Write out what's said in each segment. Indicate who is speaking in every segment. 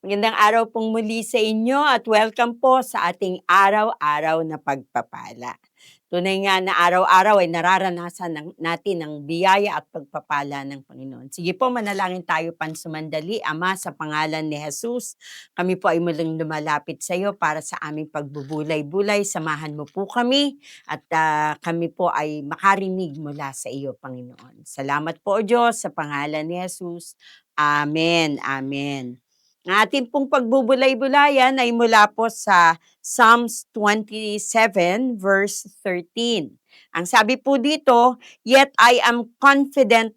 Speaker 1: Magandang araw pong muli sa inyo at welcome po sa ating araw-araw na pagpapala. Tunay nga na araw-araw ay nararanasan natin ang biyaya at pagpapala ng Panginoon. Sige po, manalangin tayo pansumandali. Ama, sa pangalan ni Jesus, kami po ay muling lumalapit sa iyo para sa aming pagbubulay-bulay. Samahan mo po kami at kami po ay makarinig mula sa iyo, Panginoon. Salamat po, Diyos, sa pangalan ni Jesus. Amen. Amen. Ang ating pong pagbubulay-bulayan ay mula po sa Psalms 27 verse 13. Ang sabi po dito, yet I am confident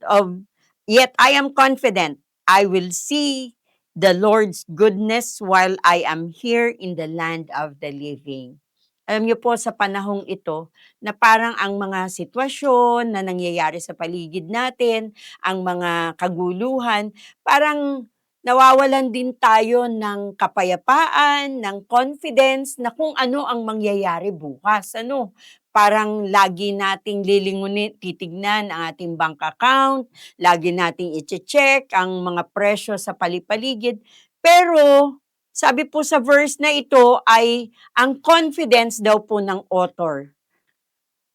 Speaker 1: I will see the Lord's goodness while I am here in the land of the living. Alam niyo po sa panahong ito na parang ang mga sitwasyon na nangyayari sa paligid natin, ang mga kaguluhan, parang nawawalan din tayo ng kapayapaan, ng confidence na kung ano ang mangyayari bukas. Parang lagi nating lilingunin, titignan ang ating bank account, lagi nating i-check ang mga presyo sa palipaligid. Pero sabi po sa verse na ito ay ang confidence daw po ng author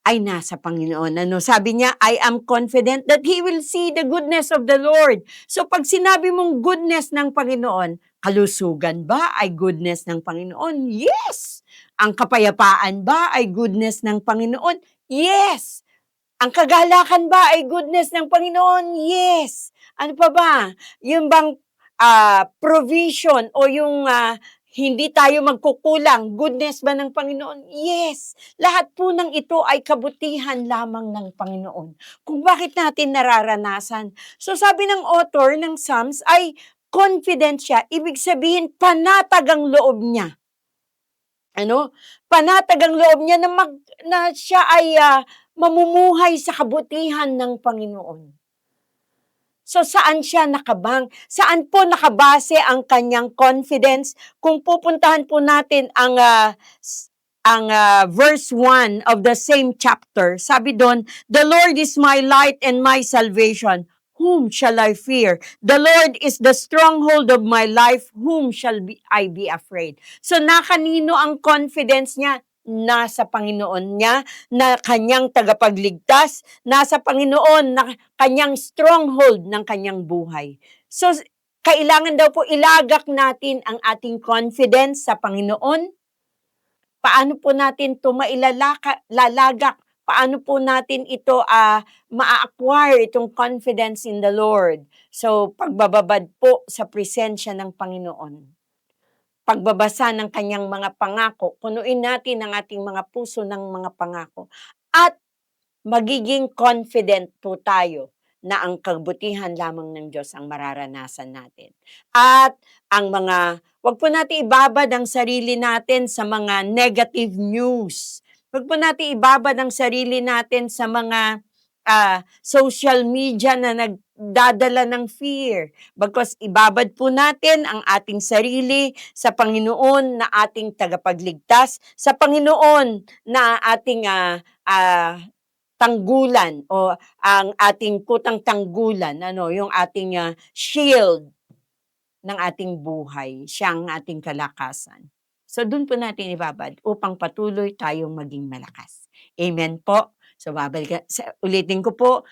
Speaker 1: ay nasa Panginoon. Sabi niya, I am confident that He will see the goodness of the Lord. So pag sinabi mong goodness ng Panginoon, kalusugan ba ay goodness ng Panginoon? Yes! Ang kapayapaan ba ay goodness ng Panginoon? Yes! Ang kagalakan ba ay goodness ng Panginoon? Yes! Ano pa ba? Yung bang provision o yung hindi tayo magkukulang, goodness ba ng Panginoon? Yes! Lahat po ng ito ay kabutihan lamang ng Panginoon. Kung bakit natin nararanasan. So sabi ng author ng Psalms ay confident siya, ibig sabihin panatag ang loob niya. Panatag ang loob niya na siya ay mamumuhay sa kabutihan ng Panginoon. So saan siya nakabang? Saan po nakabase ang kanyang confidence? Kung pupuntahan po natin ang verse 1 of the same chapter, sabi doon, the Lord is my light and my salvation. Whom shall I fear? The Lord is the stronghold of my life. Whom shall I be afraid? So nakanino ang confidence niya? Nasa Panginoon niya, na kanyang tagapagligtas, nasa Panginoon, na kanyang stronghold ng kanyang buhay. So, kailangan daw po ilagak natin ang ating confidence sa Panginoon. Paano po natin ito mailalagak? Paano po natin ito ma-acquire itong confidence in the Lord? So, pagbababad po sa presensya ng Panginoon. Pagbabasa ng kanyang mga pangako, punuin natin ang ating mga puso ng mga pangako. At magiging confident po tayo na ang kabutihan lamang ng Diyos ang mararanasan natin. At wag po natin ibabad ang sarili natin sa mga negative news. Wag po natin ibabad ang sarili natin sa mga social media na nagdadala ng fear. Bagkus ibabad po natin ang ating sarili sa Panginoon na ating tagapagligtas, sa Panginoon na ating tanggulan o ang ating putang tanggulan, yung ating shield ng ating buhay, siyang ating kalakasan. So doon po natin ibabad upang patuloy tayong maging malakas. Amen po. So ulitin ko po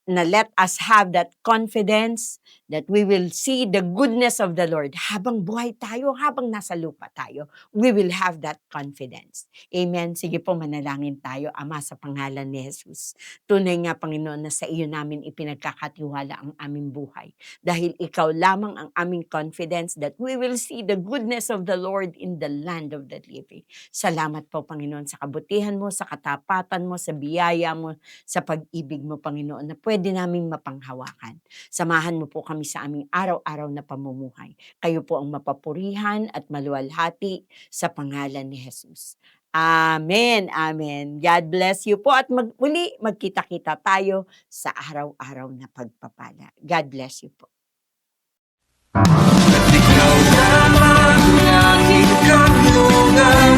Speaker 1: na let us have that confidence that we will see the goodness of the Lord. Habang buhay tayo, habang nasa lupa tayo, we will have that confidence. Amen. Sige po, manalangin tayo, Ama, sa pangalan ni Jesus. Tunay nga, Panginoon, na sa iyo namin ipinagkakatiwala ang aming buhay. Dahil ikaw lamang ang aming confidence that we will see the goodness of the Lord in the land of the living. Salamat po, Panginoon, sa kabutihan mo, sa katapatan mo, sa biyaya mo, sa pag-ibig mo, Panginoon, na pwede naming mapanghawakan. Samahan mo po kami sa aming araw-araw na pamumuhay. Kayo po ang mapapurihan at maluwalhati sa pangalan ni Jesus. Amen, amen. God bless you po at muli magkita-kita tayo sa araw-araw na pagpapala. God bless you po.
Speaker 2: Ikaw lamang aking kanlungan,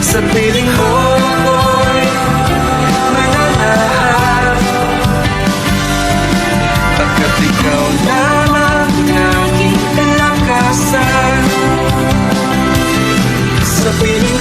Speaker 2: sa piling mo'y mananahan, pagkat ikaw lamang piling